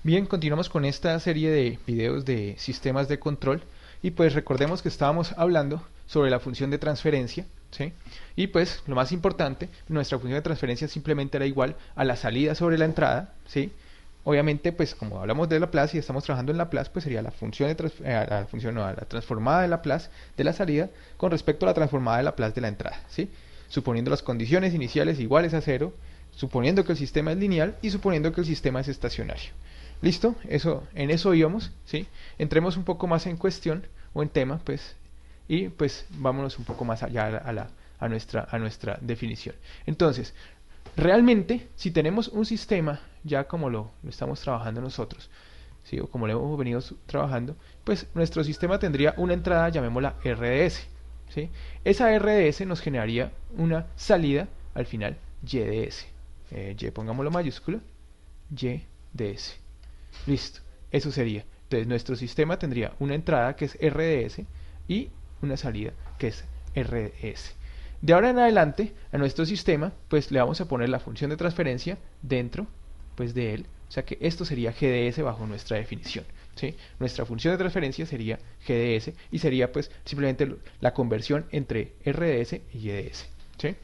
Bien, continuamos con esta serie de videos de sistemas de control y pues recordemos que estábamos hablando sobre la función de transferencia, ¿sí? Y pues lo más importante, nuestra función de transferencia simplemente era igual a la salida sobre la entrada, ¿sí? Obviamente, pues como hablamos de Laplace y estamos trabajando en Laplace, pues sería la función a la transformada de Laplace de la salida con respecto a la transformada de Laplace de la entrada, ¿sí? Suponiendo las condiciones iniciales iguales a cero, suponiendo que el sistema es lineal y suponiendo que el sistema es estacionario. ¿Listo? En eso íbamos, ¿sí? Entremos un poco más en cuestión o en tema, pues, y pues vámonos un poco más allá a nuestra definición. Entonces, realmente, si tenemos un sistema, ya como lo estamos trabajando nosotros, ¿sí? O como lo hemos venido trabajando, pues nuestro sistema tendría una entrada, llamémosla RDS, ¿sí? Esa RDS nos generaría una salida al final YDS. Y pongámoslo mayúscula, YDS. Listo, eso sería. Entonces nuestro sistema tendría una entrada que es RDS y una salida que es RS. De ahora en adelante a nuestro sistema pues le vamos a poner la función de transferencia dentro pues de él. O sea que esto sería GDS bajo nuestra definición, ¿sí? Nuestra función de transferencia sería GDS y sería pues simplemente la conversión entre RDS y YDS, ¿sí?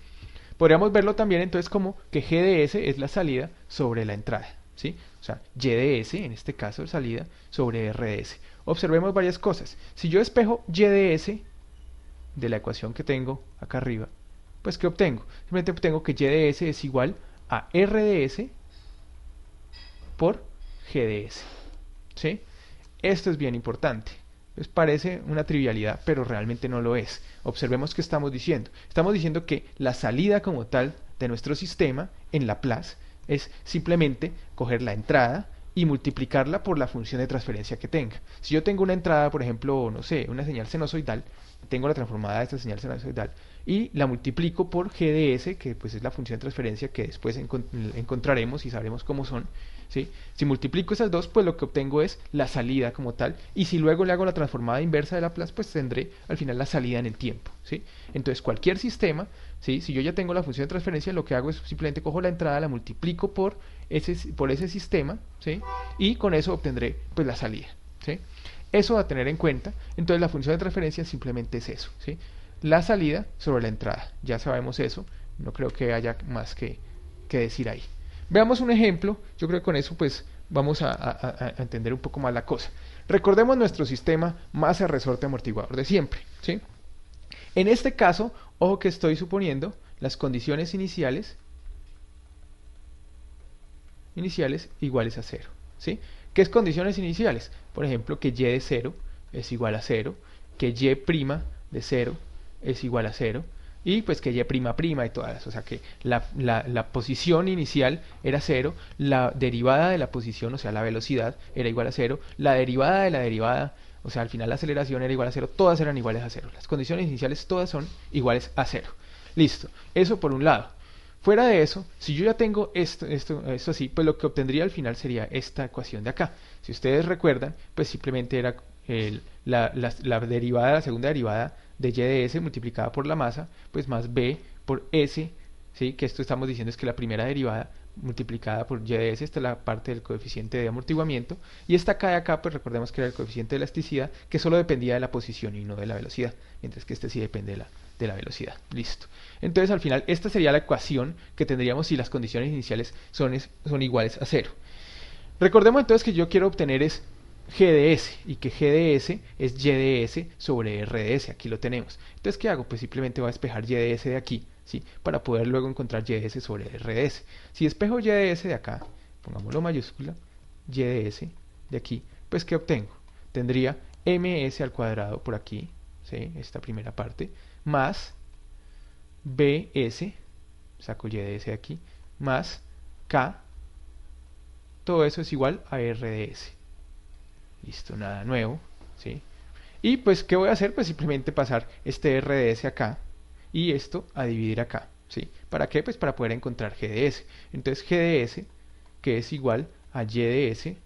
Podríamos verlo también entonces como que GDS es la salida sobre la entrada, ¿sí? O sea, YDS, en este caso salida, sobre RDS. Observemos varias cosas. Si yo despejo YDS de la ecuación que tengo acá arriba, pues ¿qué obtengo? Simplemente obtengo que YDS es igual a RDS por GDS, ¿sí? Esto es bien importante. Pues parece una trivialidad, pero realmente no lo es. Observemos qué estamos diciendo. Estamos diciendo que la salida como tal de nuestro sistema en Laplace es simplemente coger la entrada y multiplicarla por la función de transferencia que tenga. Si yo tengo una entrada, por ejemplo, no sé, una señal sinusoidal, tengo la transformada de esta señal sinusoidal y la multiplico por GDS, que pues es la función de transferencia que después encontraremos y sabremos cómo son, ¿sí? Si multiplico esas dos, pues lo que obtengo es la salida como tal, y si luego le hago la transformada inversa de Laplace, pues tendré al final la salida en el tiempo, ¿sí? Entonces cualquier sistema, ¿sí? Si yo ya tengo la función de transferencia, lo que hago es simplemente cojo la entrada, la multiplico por ese sistema, ¿sí? Y con eso obtendré pues la salida, ¿sí? Eso a tener en cuenta. Entonces la función de transferencia simplemente es eso, ¿sí? La salida sobre la entrada. Ya sabemos eso. No creo que haya más que decir ahí. Veamos un ejemplo. Yo creo que con eso pues vamos a entender un poco más la cosa. Recordemos nuestro sistema masa resorte amortiguador de siempre, ¿sí? En este caso, ojo que estoy suponiendo las condiciones iniciales iguales a cero, ¿sí? ¿Qué es condiciones iniciales? Por ejemplo, que y de 0 es igual a 0, que y' de 0 es igual a 0, y pues que y' y todas, o sea que la posición inicial era 0, la derivada de la posición, o sea la velocidad, era igual a 0, la derivada de la derivada, o sea al final la aceleración era igual a 0, todas eran iguales a 0, las condiciones iniciales todas son iguales a 0. Listo, eso por un lado. Fuera de eso, si yo ya tengo esto así, pues lo que obtendría al final sería esta ecuación de acá. Si ustedes recuerdan, pues simplemente era la derivada, la segunda derivada de y de s multiplicada por la masa, pues más b por s, ¿sí? Que esto estamos diciendo es que la primera derivada multiplicada por y de s, esta es la parte del coeficiente de amortiguamiento, y esta acá de acá, pues recordemos que era el coeficiente de elasticidad, que solo dependía de la posición y no de la velocidad, mientras que este sí depende de la velocidad. Listo. Entonces al final esta sería la ecuación que tendríamos si las condiciones iniciales son iguales a 0. Recordemos entonces que yo quiero obtener es GDS y que GDS es YDS sobre RDS, aquí lo tenemos. Entonces ¿qué hago? Pues simplemente voy a despejar YDS de aquí, ¿sí? Para poder luego encontrar YDS sobre RDS. Si despejo YDS de acá, pongámoslo mayúscula, YDS de aquí, pues ¿qué obtengo? Tendría ms al cuadrado por aquí, ¿sí? Esta primera parte, más bs, saco YDS de aquí, más k, todo eso es igual a RDS. Listo, nada nuevo, ¿sí? Y pues, ¿qué voy a hacer? Pues simplemente pasar este RDS acá y esto a dividir acá, ¿sí? ¿Para qué? Pues para poder encontrar GDS. Entonces GDS, que es igual a YDS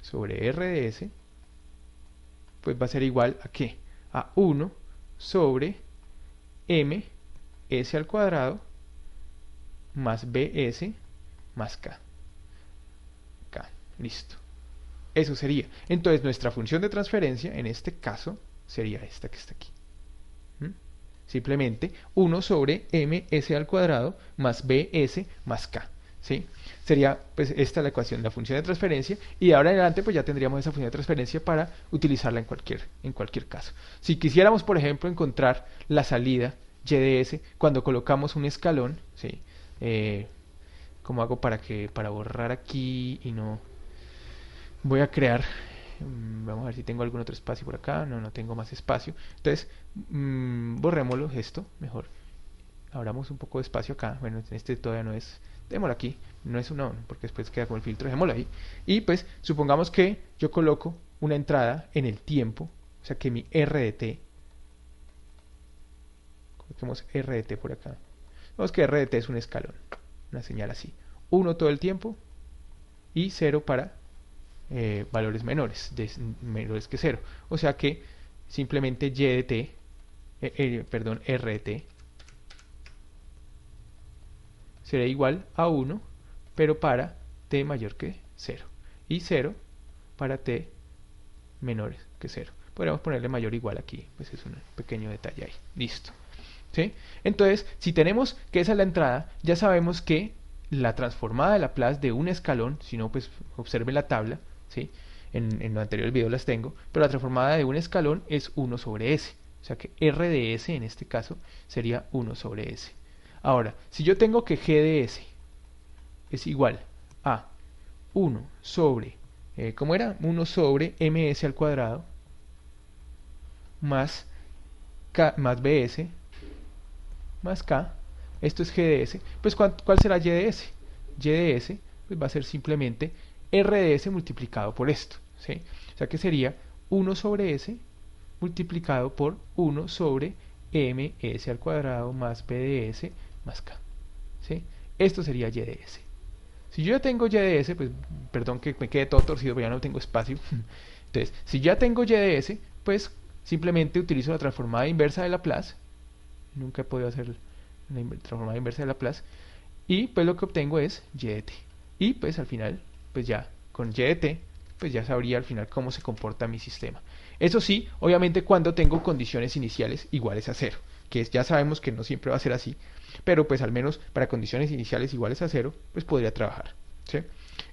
sobre RDS, pues va a ser igual a ¿qué? A 1 sobre m s al cuadrado más bs más k. Listo. Eso sería. Entonces nuestra función de transferencia en este caso sería esta que está aquí. Simplemente 1 sobre ms al cuadrado más bs más k. ¿Sí? Sería pues esta la ecuación, la función de transferencia, y de ahora en adelante pues ya tendríamos esa función de transferencia para utilizarla en cualquier caso. Si quisiéramos, por ejemplo, encontrar la salida y de s cuando colocamos un escalón, ¿sí? ¿Cómo hago para borrar aquí y no? Voy a crear, vamos a ver si tengo algún otro espacio por acá. No tengo más espacio. Entonces, borrémoslo esto, mejor. Abramos un poco de espacio acá. Bueno, este todavía no es, démoslo aquí, no es una, porque después queda con el filtro, dejémoslo ahí. Y pues, supongamos que yo coloco una entrada en el tiempo, o sea que mi r de t, coloquemos r de t por acá. Vamos que r de t es un escalón, una señal así. 1 todo el tiempo y 0 para valores menores que 0. O sea que simplemente y de t, perdón, r de t será igual a 1, pero para t mayor que 0. Y 0 para t menor que 0. Podríamos ponerle mayor o igual aquí, pues es un pequeño detalle ahí. Listo. ¿Sí? Entonces, si tenemos que esa es la entrada, ya sabemos que la transformada de Laplace de un escalón, si no, pues observe la tabla, ¿sí? En los anteriores videos las tengo, pero la transformada de un escalón es 1 sobre s. O sea que r de s en este caso sería 1 sobre s. Ahora, si yo tengo que g de s es igual a 1 sobre, ¿cómo era? 1 sobre ms al cuadrado más k más bs más k, esto es g de s, pues ¿cuál será y de s? Y de s pues va a ser simplemente r de s multiplicado por esto, ¿sí? O sea que sería 1 sobre s multiplicado por 1 sobre ms al cuadrado más b de s más k, ¿sí? Esto sería y de s. Si yo ya tengo y de s, pues perdón que me quede todo torcido, pero ya no tengo espacio. Entonces, si ya tengo y de s, pues simplemente utilizo la transformada inversa de Laplace. Nunca he podido hacer la transformada inversa de Laplace. Y pues lo que obtengo es y de t. Y pues al final, pues ya con y de t, pues ya sabría al final cómo se comporta mi sistema. Eso sí, obviamente cuando tengo condiciones iniciales iguales a 0, que ya sabemos que no siempre va a ser así, pero pues al menos para condiciones iniciales iguales a 0, pues podría trabajar, ¿sí?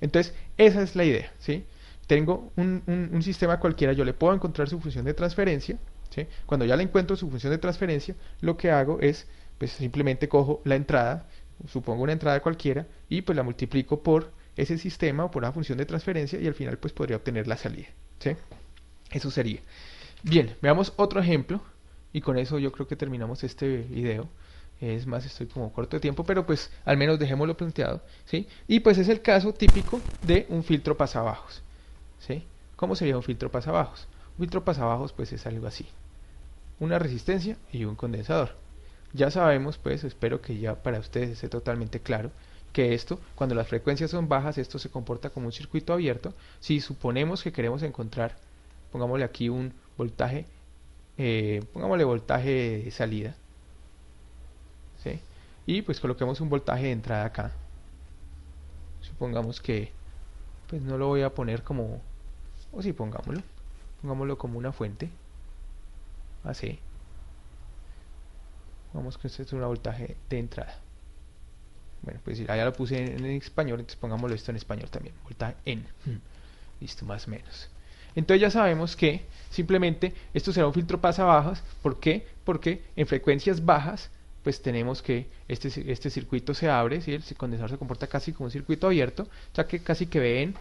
Entonces, esa es la idea, ¿sí? Tengo un sistema cualquiera, yo le puedo encontrar su función de transferencia, ¿sí? Cuando ya le encuentro su función de transferencia, lo que hago es, pues simplemente cojo la entrada, supongo una entrada cualquiera, y pues la multiplico por ese sistema o por la función de transferencia, y al final pues podría obtener la salida, ¿sí? Eso sería. Bien, veamos otro ejemplo, y con eso yo creo que terminamos este video. Es más, estoy como corto de tiempo, pero pues al menos dejémoslo planteado, ¿sí? Y pues es el caso típico de un filtro pasabajos, ¿sí? ¿Cómo sería un filtro pasabajos? Un filtro pasabajos pues es algo así: una resistencia y un condensador. Ya sabemos, pues espero que ya para ustedes esté totalmente claro, que esto, cuando las frecuencias son bajas, esto se comporta como un circuito abierto. Si suponemos que queremos encontrar, pongámosle aquí un voltaje, pongámosle voltaje de salida, ¿sí? Y pues coloquemos un voltaje de entrada acá. Supongamos que, pues no lo voy a poner como, o sí, pongámoslo como una fuente, así. Vamos que esto es un voltaje de entrada. Bueno, pues ya lo puse en español, entonces pongámoslo esto en español también. Voltaje en. Listo, más o menos. Entonces ya sabemos que simplemente esto será un filtro pasabajos. ¿Por qué? Porque en frecuencias bajas pues tenemos que este circuito se abre, ¿sí? El condensador se comporta casi como un circuito abierto, o sea que casi que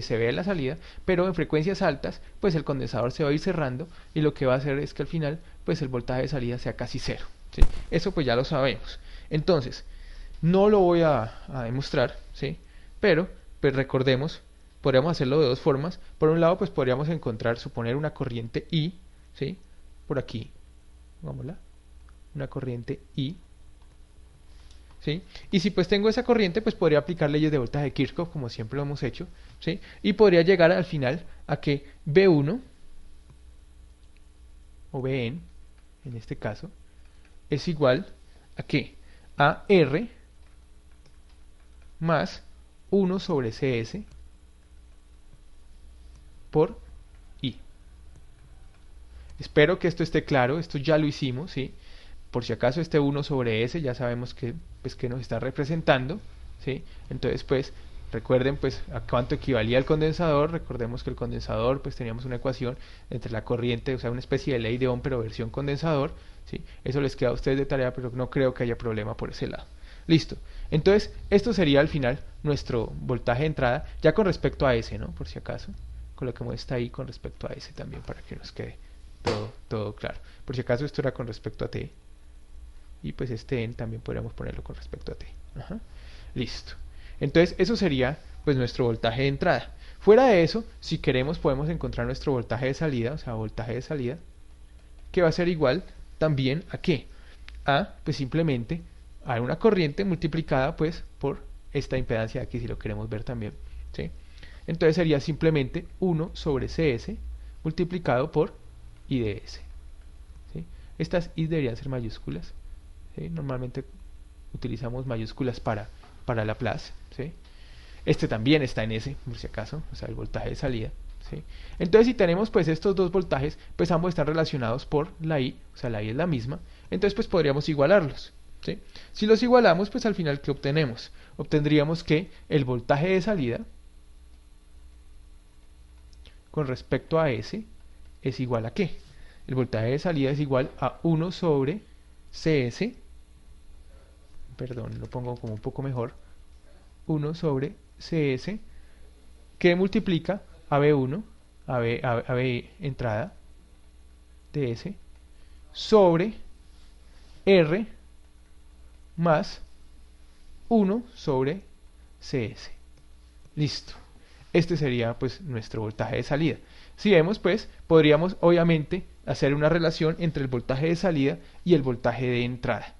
se ve la salida, pero en frecuencias altas pues el condensador se va a ir cerrando y lo que va a hacer es que al final pues el voltaje de salida sea casi cero, ¿sí? Eso pues ya lo sabemos. Entonces, no lo voy a demostrar, ¿sí? Pero pues recordemos, podríamos hacerlo de dos formas. Por un lado pues podríamos suponer una corriente I, ¿sí? Por aquí, vámonos, una corriente I, ¿sí? Y si pues tengo esa corriente, pues podría aplicar leyes de voltaje de Kirchhoff, como siempre lo hemos hecho, ¿sí? Y podría llegar al final a que B1 o Bn, en este caso, es igual a ¿qué? A R más 1 sobre Cs por I. Espero que esto esté claro, esto ya lo hicimos, ¿sí? Por si acaso este 1 sobre S ya sabemos que, pues, que nos está representando, ¿sí? Entonces, pues, recuerden, pues, a cuánto equivalía el condensador. Recordemos que el condensador, pues, teníamos una ecuación entre la corriente, o sea, una especie de ley de Ohm, pero versión condensador, ¿sí? Eso les queda a ustedes de tarea, pero no creo que haya problema por ese lado. Listo. Entonces, esto sería al final nuestro voltaje de entrada, ya con respecto a S, ¿no? Por si acaso, coloquemos esta ahí con respecto a S también, para que nos quede todo claro. Por si acaso esto era con respecto a T, y pues este N también podríamos ponerlo con respecto a T. Ajá. Listo. Entonces eso sería pues nuestro voltaje de entrada. Fuera de eso, si queremos podemos encontrar nuestro voltaje de salida, o sea, voltaje de salida, que va a ser igual también a ¿qué? A, pues simplemente a una corriente multiplicada pues por esta impedancia de aquí, si lo queremos ver también, ¿sí? Entonces sería simplemente 1 sobre CS multiplicado por I de S, ¿sí? Estas I deberían ser mayúsculas, ¿sí? Normalmente utilizamos mayúsculas para Laplace, ¿sí? Este también está en S, por si acaso, o sea, el voltaje de salida, ¿sí? Entonces, si tenemos pues estos dos voltajes, pues ambos están relacionados por la I, o sea, la I es la misma, entonces pues podríamos igualarlos, ¿sí? Si los igualamos, pues al final, ¿qué obtenemos? Obtendríamos que el voltaje de salida con respecto a S es igual a ¿qué? El voltaje de salida es igual a 1 sobre CS, perdón, lo pongo como un poco mejor, 1 sobre CS, que multiplica a B1, a B entrada de S, sobre R más 1 sobre CS. Listo. Este sería pues nuestro voltaje de salida. Si vemos, pues podríamos obviamente hacer una relación entre el voltaje de salida y el voltaje de entrada.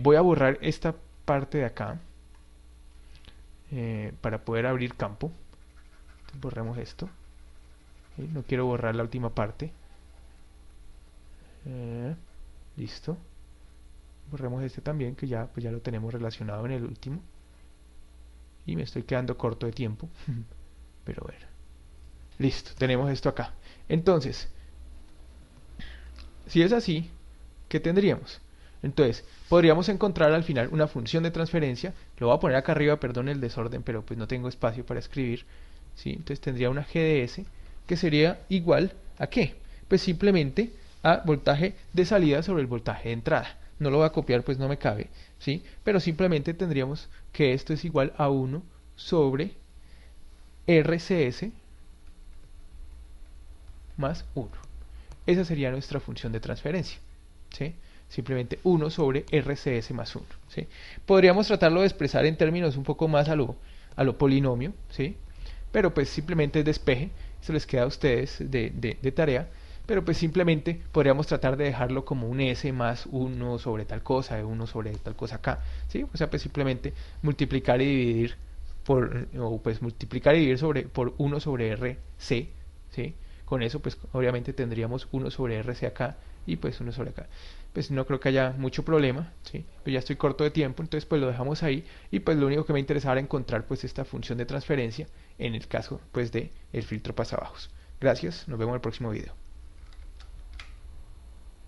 Voy a borrar esta parte de acá para poder abrir campo. Entonces, borremos esto. No quiero borrar la última parte. Listo. Borremos este también, que ya, pues ya lo tenemos relacionado en el último. Y me estoy quedando corto de tiempo. Pero bueno. Listo, tenemos esto acá. Entonces, si es así, ¿qué tendríamos? Entonces, podríamos encontrar al final una función de transferencia. Lo voy a poner acá arriba, perdón el desorden, pero pues no tengo espacio para escribir, ¿sí? Entonces tendría una GDS que sería igual a ¿qué? Pues simplemente a voltaje de salida sobre el voltaje de entrada. No lo voy a copiar, pues no me cabe, ¿sí? Pero simplemente tendríamos que esto es igual a 1 sobre RCS más 1. Esa sería nuestra función de transferencia, ¿sí? Simplemente 1 sobre RCS más 1, ¿sí? Podríamos tratarlo de expresar en términos un poco más a lo polinomio, ¿sí? Pero pues simplemente es despeje, eso les queda a ustedes de tarea, pero pues simplemente podríamos tratar de dejarlo como un S más 1 sobre tal cosa, 1 sobre tal cosa acá, ¿sí? O sea, pues simplemente multiplicar y dividir o pues multiplicar y dividir por 1 sobre RC, ¿sí? Con eso pues obviamente tendríamos 1 sobre RC acá y pues 1 sobre acá. Pues no creo que haya mucho problema, ¿sí? Pero ya estoy corto de tiempo, entonces pues lo dejamos ahí y pues lo único que me interesaba era encontrar pues esta función de transferencia en el caso pues de el filtro pasabajos. Gracias, nos vemos en el próximo video.